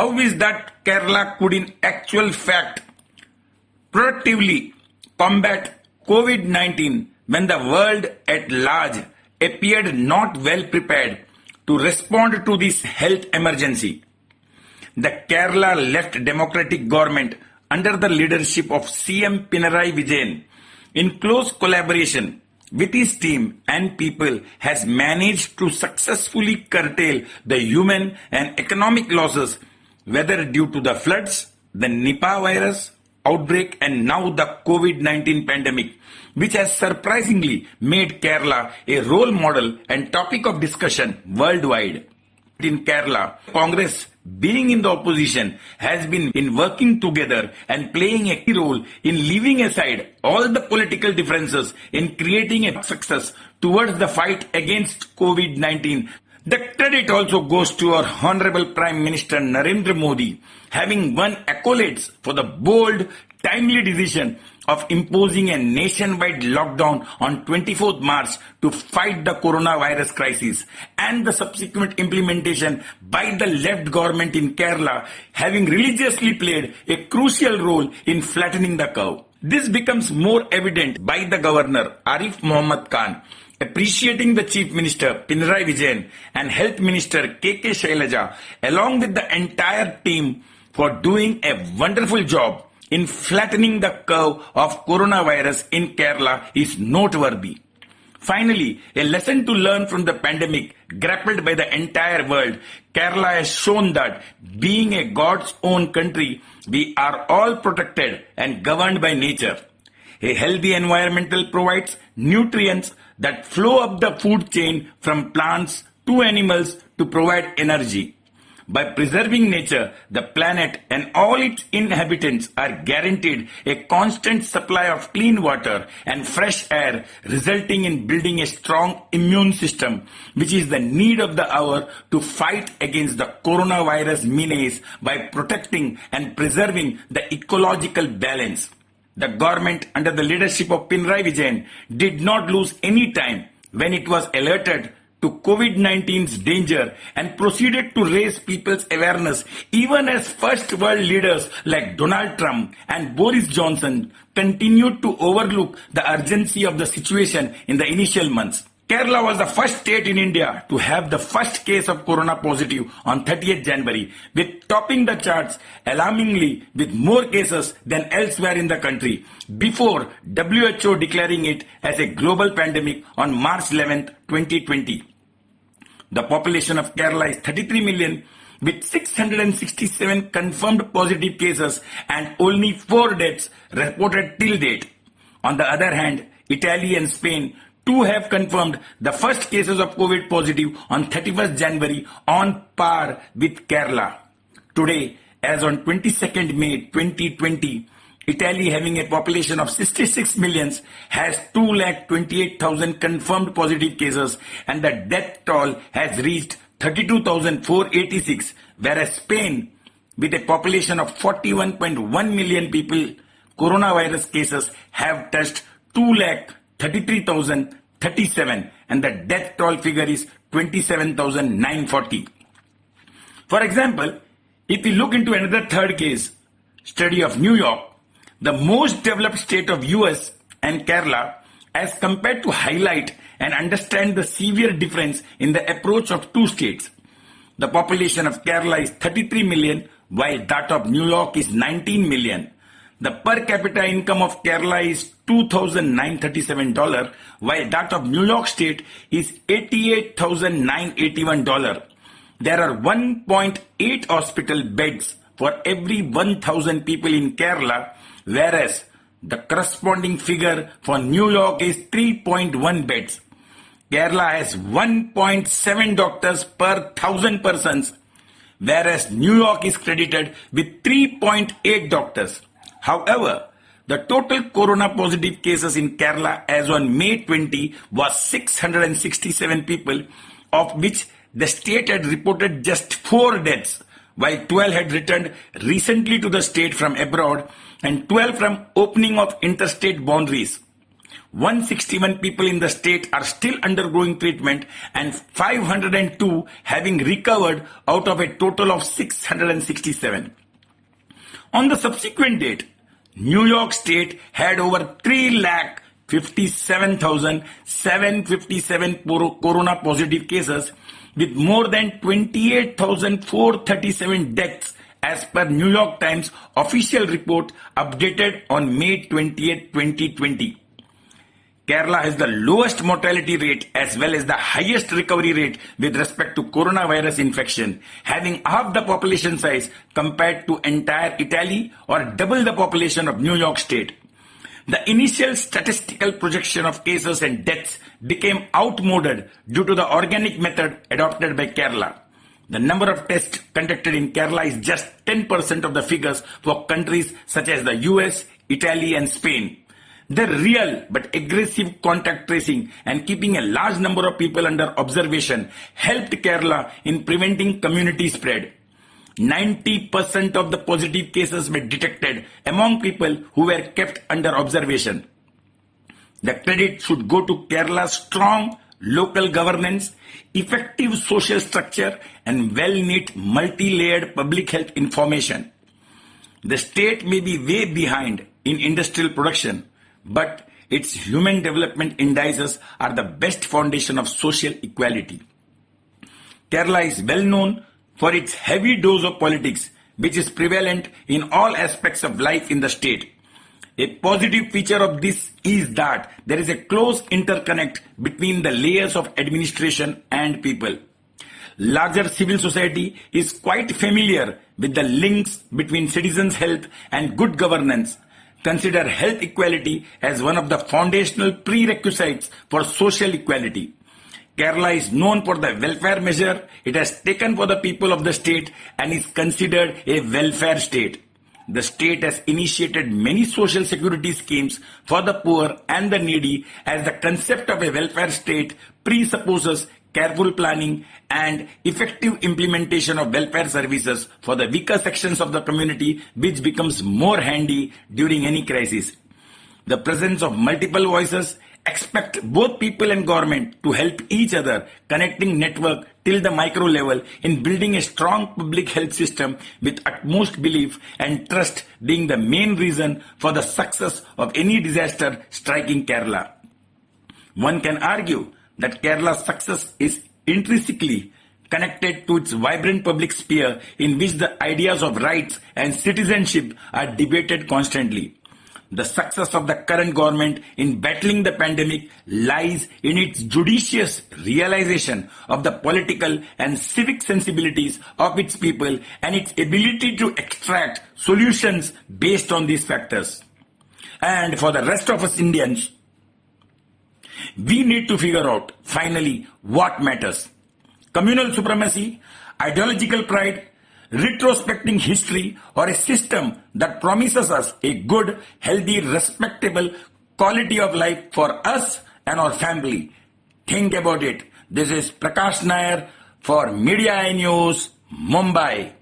how is that Kerala could in actual fact productively combat COVID-19 when the world at large appeared not well prepared to respond to this health emergency. The Kerala left democratic government under the leadership of CM Pinarayi Vijayan, in close collaboration with his team and people, has managed to successfully curtail the human and economic losses, whether due to the floods, the Nipah virus outbreak, and now the COVID-19 pandemic, which has surprisingly made Kerala a role model and topic of discussion worldwide. In Kerala, Congress, being in the opposition, has been working together and playing a key role in leaving aside all the political differences in creating a success towards the fight against COVID-19. The credit also goes to our Honorable Prime Minister Narendra Modi, having won accolades for the bold, timely decision of imposing a nationwide lockdown on 24th March to fight the coronavirus crisis, and the subsequent implementation by the left government in Kerala having religiously played a crucial role in flattening the curve. This becomes more evident by the Governor Arif Mohammad Khan appreciating the Chief Minister Pinarayi Vijayan and Health Minister K.K. Shailaja along with the entire team for doing a wonderful job in flattening the curve of coronavirus in Kerala is noteworthy. Finally, a lesson to learn from the pandemic grappled by the entire world, Kerala has shown that being a God's own country, we are all protected and governed by nature. A healthy environment provides nutrients that flow up the food chain from plants to animals to provide energy. By preserving nature, the planet and all its inhabitants are guaranteed a constant supply of clean water and fresh air, resulting in building a strong immune system, which is the need of the hour to fight against the coronavirus menace by protecting and preserving the ecological balance. The government under the leadership of Pinarayi Vijayan did not lose any time when it was alerted to COVID-19's danger and proceeded to raise people's awareness, even as first world leaders like Donald Trump and Boris Johnson continued to overlook the urgency of the situation in the initial months. Kerala was the first state in India to have the first case of corona positive on 30th January, with topping the charts alarmingly with more cases than elsewhere in the country, before WHO declaring it as a global pandemic on March 11, 2020. The population of Kerala is 33 million, with 667 confirmed positive cases and only 4 deaths reported till date. On the other hand, Italy and Spain too have confirmed the first cases of COVID positive on 31st January on par with Kerala. Today, as on 22nd May 2020, Italy, having a population of 66 millions, has 228,000 confirmed positive cases and the death toll has reached 32,486, whereas Spain, with a population of 41.1 million people, coronavirus cases have touched 2,33,037 and the death toll figure is 27,940. For example, if we look into another third case study of New York, the most developed state of US and Kerala, as compared to highlight and understand the severe difference in the approach of two states. The population of Kerala is 33 million, while that of New York is 19 million. The per capita income of Kerala is $2,937, while that of New York State is $88,981. There are 1.8 hospital beds for every 1,000 people in Kerala, whereas the corresponding figure for New York is 3.1 beds. Kerala has 1.7 doctors per 1,000 persons, whereas New York is credited with 3.8 doctors. However, the total corona positive cases in Kerala as on May 20 was 667 people, of which the state had reported just 4 deaths, while 12 had returned recently to the state from abroad and 12 from opening of interstate boundaries. 161 people in the state are still undergoing treatment and 502 having recovered out of a total of 667. On the subsequent date, New York State had over 3,57,757 corona positive cases with more than 28,437 deaths as per New York Times official report updated on May 20th, 2020. Kerala has the lowest mortality rate as well as the highest recovery rate with respect to coronavirus infection, having half the population size compared to entire Italy or double the population of New York State. The initial statistical projection of cases and deaths became outmoded due to the organic method adopted by Kerala. The number of tests conducted in Kerala is just 10% of the figures for countries such as the US, Italy and Spain. The real but aggressive contact tracing and keeping a large number of people under observation helped Kerala in preventing community spread. 90% of the positive cases were detected among people who were kept under observation. The credit should go to Kerala's strong local governance, effective social structure and well-knit multi-layered public health information. The state may be way behind in industrial production, but its human development indices are the best foundation of social equality. Kerala is well known for its heavy dose of politics, which is prevalent in all aspects of life in the state. A positive feature of this is that there is a close interconnect between the layers of administration and people. Larger civil society is quite familiar with the links between citizens' health and good governance. Consider health equality as one of the foundational prerequisites for social equality. Kerala is known for the welfare measure it has taken for the people of the state and is considered a welfare state. The state has initiated many social security schemes for the poor and the needy, as the concept of a welfare state presupposes careful planning and effective implementation of welfare services for the weaker sections of the community, which becomes more handy during any crisis. The presence of multiple voices expect both people and government to help each other, connecting network till the micro level in building a strong public health system with utmost belief and trust being the main reason for the success of any disaster striking Kerala. One can argue that Kerala's success is intrinsically connected to its vibrant public sphere in which the ideas of rights and citizenship are debated constantly. The success of the current government in battling the pandemic lies in its judicious realization of the political and civic sensibilities of its people and its ability to extract solutions based on these factors. And for the rest of us Indians, we need to figure out finally what matters. Communal supremacy, ideological pride, retrospecting history, or a system that promises us a good, healthy, respectable quality of life for us and our family. Think about it. This is Prakash Nair for Media News, Mumbai.